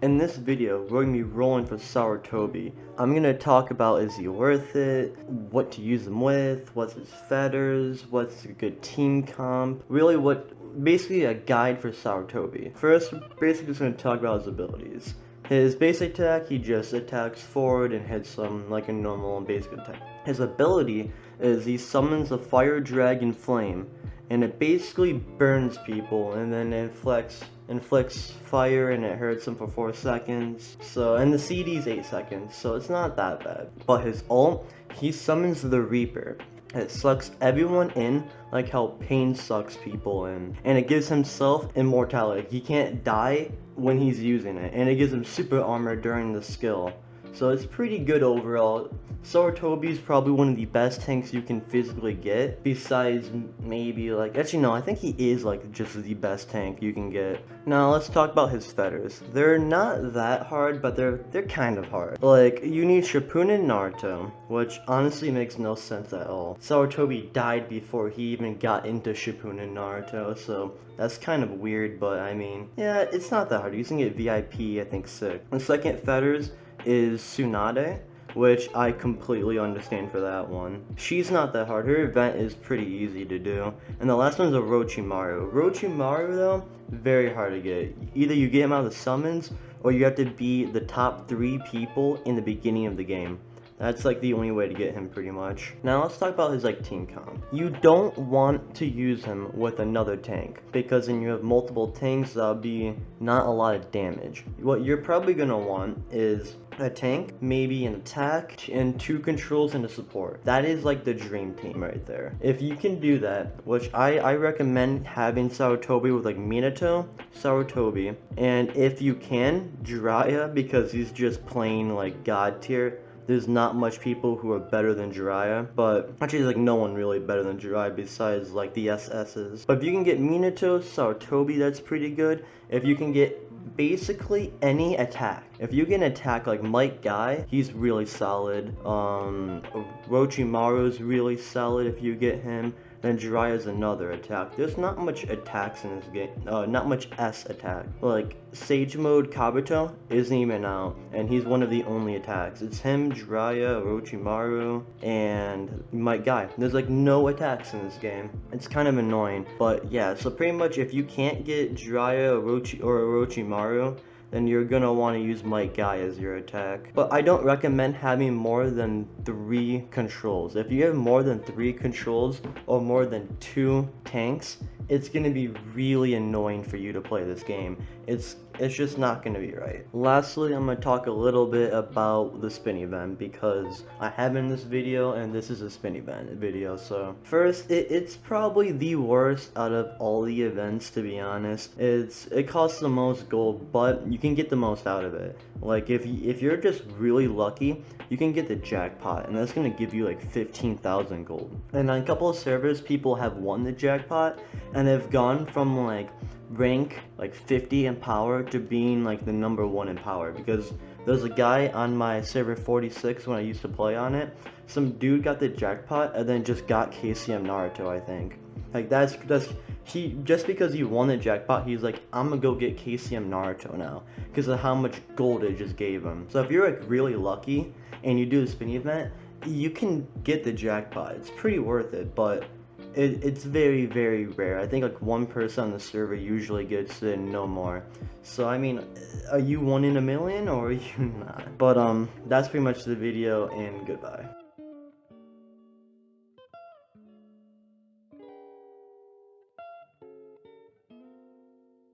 In this video, we're going to be rolling for Sarutobi. I'm going to talk about is he worth it, what to use him with, what's his fetters, what's a good team comp, really basically a guide for Sarutobi. First, basically just going to talk about his abilities. His basic attack, he just attacks forward and hits them like a normal and basic attack. His ability is he summons a fire dragon flame, and it basically burns people and then inflicts fire and it hurts them for 4 seconds. So, and the CD is 8 seconds, so it's not that bad. But his ult, he summons the Reaper. It sucks everyone in like how Pain sucks people in. And it gives himself immortality. He can't die when he's using it. And it gives him super armor during the skill. So it's pretty good overall. Sarutobi is probably one of the best tanks you can physically get, besides maybe actually no, I think he is just the best tank you can get. Now let's talk about his fetters. They're not that hard, but they're kind of hard. You need shippunen Naruto, which honestly makes no sense at all. Sarutobi died before he even got into shippunen Naruto, so that's kind of weird, but I mean, yeah, it's not that hard. Using it VIP, I think sick. The second fetters is Tsunade, which I completely understand for that one. She's not that hard. Her event is pretty easy to do. And the last one's a Orochimaru. Orochimaru though, very hard to get. Either you get him out of the summons, or you have to be the top 3 people in the beginning of the game. That's the only way to get him pretty much. Now let's talk about his team comp. You don't want to use him with another tank, because then you have multiple tanks, that'll be not a lot of damage. What you're probably gonna want is a tank, maybe an attack, and 2 controls and a support. That is the dream team right there. If you can do that, which I recommend having Sarutobi with Minato, Sarutobi, and if you can, Jiraiya, because he's just plain god tier. There's not much people who are better than Jiraiya, but actually there's no one really better than Jiraiya besides the SS's. But if you can get Minato, Sarutobi, that's pretty good. If you can get basically any attack. If you can attack Might Guy, he's really solid. Orochimaru's really solid if you get him. Then Jiraiya's another attack. There's not much attacks in this game. Not much S attack. Sage Mode Kabuto isn't even out, and he's one of the only attacks. It's him, Jiraiya, Orochimaru, and Might Guy. There's no attacks in this game. It's kind of annoying, but yeah. So pretty much, if you can't get Jiraiya, or Orochimaru, then you're gonna want to use Might Guy as your attack. But I don't recommend having more than 3 controls. If you have more than 3 controls or more than 2 tanks, it's gonna be really annoying for you to play this game. It's just not gonna be right. Lastly, I'm gonna talk a little bit about the spin event, because I have in this video, and this is a spin event video. So first, it's probably the worst out of all the events, to be honest. It costs the most gold, but you can get the most out of it. If you're just really lucky, you can get the jackpot, and that's gonna give you 15,000 gold. And on a couple of servers, people have won the jackpot, and they've gone from rank 50 in power to being the number 1 in power. Because there's a guy on my server 46 when I used to play on it. Some dude got the jackpot and then just got KCM Naruto, I think. He just because he won the jackpot, he's I'm gonna go get KCM Naruto now because of how much gold it just gave him. So if you're really lucky and you do the spin event, you can get the jackpot. It's pretty worth it, but it's very, very rare. I think 1 person on the server usually gets it and no more. So I mean, are you 1 in a million or are you not? But that's pretty much the video, and goodbye.